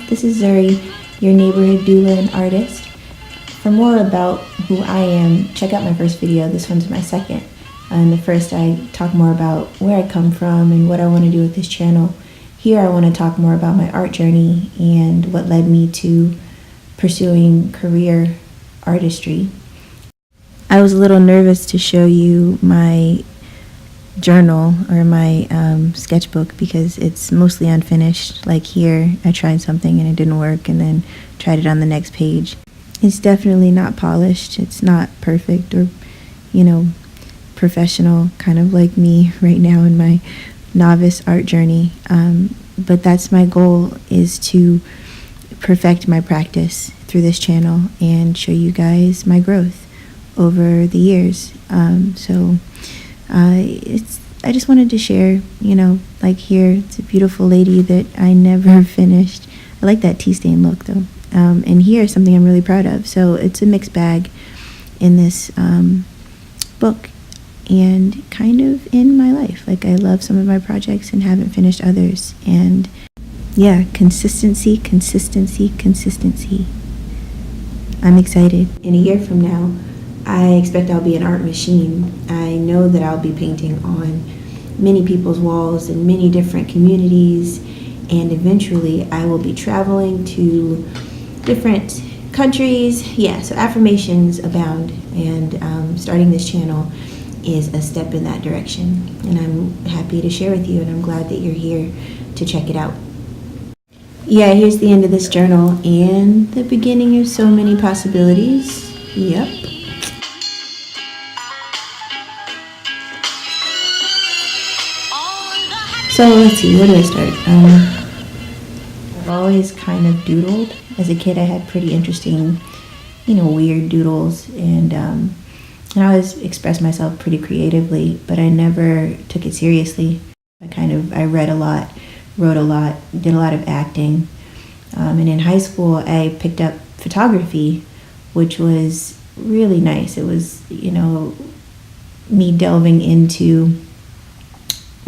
This is Zuri, your neighborhood doula and artist. For more about who I am, check out my first video. This one's my second. In the first, I talk more about where I come from and what I want to do with this channel. Here, I want to talk more about my art journey and what led me to pursuing career artistry. I was a little nervous to show you my journal or my sketchbook because it's mostly unfinished. Like here, I tried something and it didn't work and then tried it on the next page. It's definitely not polished. It's not perfect or, professional, kind of like me right now in my novice art journey. But that's my goal, is to perfect my practice through this channel and show you guys my growth over the years. I just wanted to share, like here, it's a beautiful lady that I never finished. I like that tea stain look though. And here, something I'm really proud of. So it's a mixed bag in this book and kind of in my life. Like, I love some of my projects and haven't finished others. And yeah, consistency. I'm excited. In a year from now, I expect I'll be an art machine. I know that I'll be painting on many people's walls in many different communities, and eventually I will be traveling to different countries. Yeah, so affirmations abound, and starting this channel is a step in that direction. And I'm happy to share with you, and I'm glad that you're here to check it out. Yeah, here's the end of this journal and the beginning of so many possibilities. Yep. So let's see, where do I start? I've always kind of doodled. As a kid, I had pretty interesting, weird doodles, and I always expressed myself pretty creatively, but I never took it seriously. I read a lot, wrote a lot, did a lot of acting. And in high school, I picked up photography, which was really nice. It was, me delving into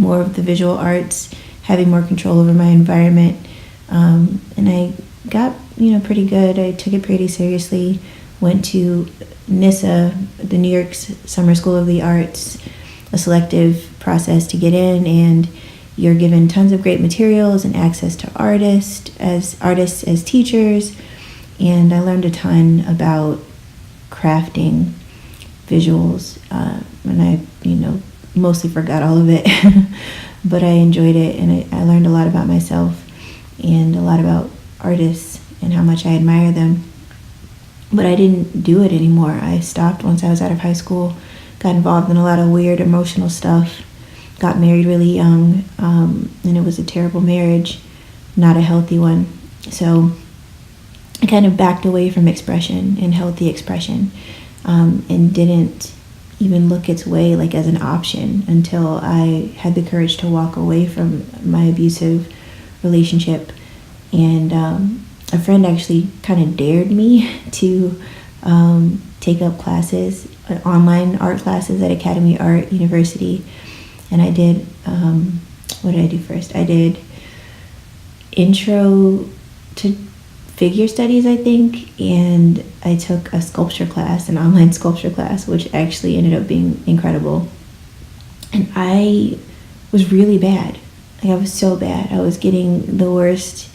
more of the visual arts, having more control over my environment. And I got, pretty good. I took it pretty seriously. Went to NISA, the New York Summer School of the Arts, a selective process to get in, and you're given tons of great materials and access to artists as teachers. And I learned a ton about crafting visuals. And I, mostly forgot all of it, but I enjoyed it, and I learned a lot about myself and a lot about artists and how much I admire them. But I didn't do it anymore. I stopped once I was out of high school, got involved in a lot of weird emotional stuff, got married really young, and it was a terrible marriage, not a healthy one. So I kind of backed away from expression and healthy expression, and didn't even look its way like as an option until I had the courage to walk away from my abusive relationship. And a friend actually kind of dared me to take up classes, online art classes at Academy Art University. And I did, what did I do first? I did intro to figure studies, I think, and I took a sculpture class, an online sculpture class, which actually ended up being incredible. And I was really bad. Like, I was so bad. I was getting the worst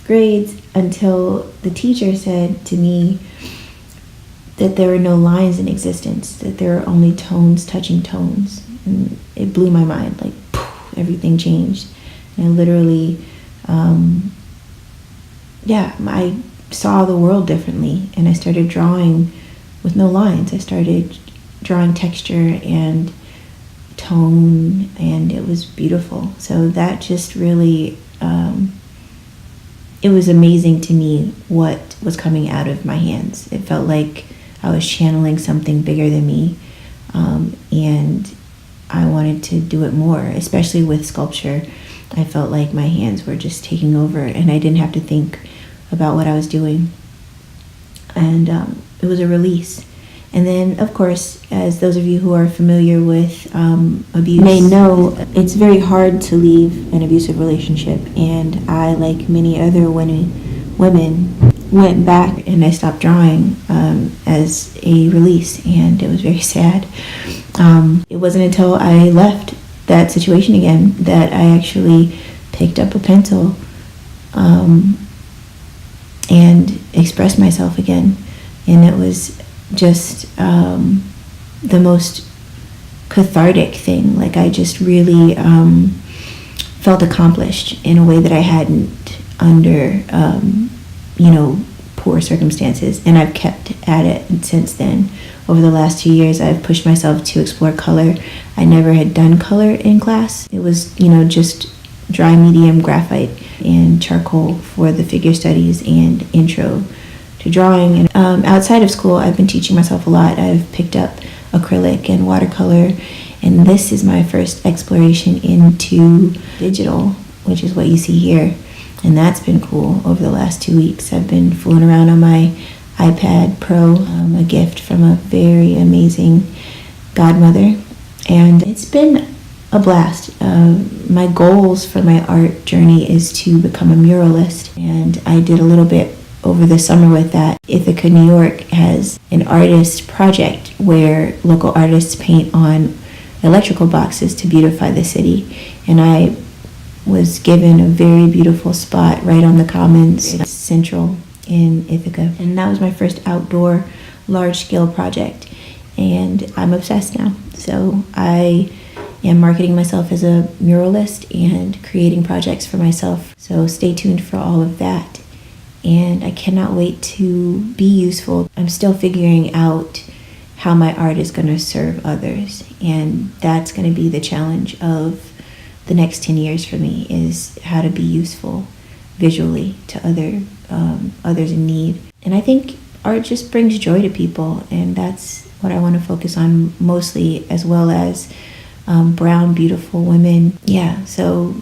grades until the teacher said to me that there were no lines in existence, that there are only tones touching tones. And it blew my mind, like, poof, everything changed. And I literally, I saw the world differently, and I started drawing with no lines. I started drawing texture and tone, and it was beautiful. So that just really, it was amazing to me what was coming out of my hands. It felt like I was channeling something bigger than me, and I wanted to do it more, especially with sculpture. I felt like my hands were just taking over, and I didn't have to think about what I was doing. And it was a release. And then, of course, as those of you who are familiar with abuse may know, it's very hard to leave an abusive relationship. And I, like many other women, went back and I stopped drawing as a release, and it was very sad. It wasn't until I left that situation again that I actually picked up a pencil and expressed myself again. And it was just the most cathartic thing. Like, I just really felt accomplished in a way that I hadn't under poor circumstances, and I've kept at it since then. Over the last 2 years, I've pushed myself to explore color. I never had done color in class. It was just dry medium graphite and charcoal for the figure studies and intro to drawing. And outside of school, I've been teaching myself a lot. I've picked up acrylic and watercolor, and this is my first exploration into digital, which is what you see here. And that's been cool over the last 2 weeks. I've been fooling around on my iPad Pro, a gift from a very amazing godmother. And it's been a blast. My goals for my art journey is to become a muralist. And I did a little bit over the summer with that. Ithaca, New York has an artist project where local artists paint on electrical boxes to beautify the city. And I was given a very beautiful spot right on the Commons. It's central in Ithaca. And that was my first outdoor large-scale project. And I'm obsessed now. So I am marketing myself as a muralist and creating projects for myself. So stay tuned for all of that. And I cannot wait to be useful. I'm still figuring out how my art is going to serve others. And that's going to be the challenge of the next 10 years for me, is how to be useful visually to others in need. And I think art just brings joy to people, and that's what I want to focus on mostly, as well as brown, beautiful women. Yeah, so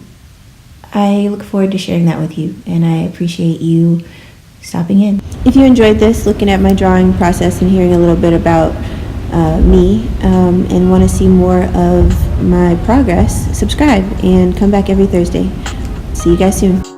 I look forward to sharing that with you, and I appreciate you stopping in. If you enjoyed this, looking at my drawing process and hearing a little bit about me, and want to see more of my progress, subscribe and come back every Thursday. See you guys soon.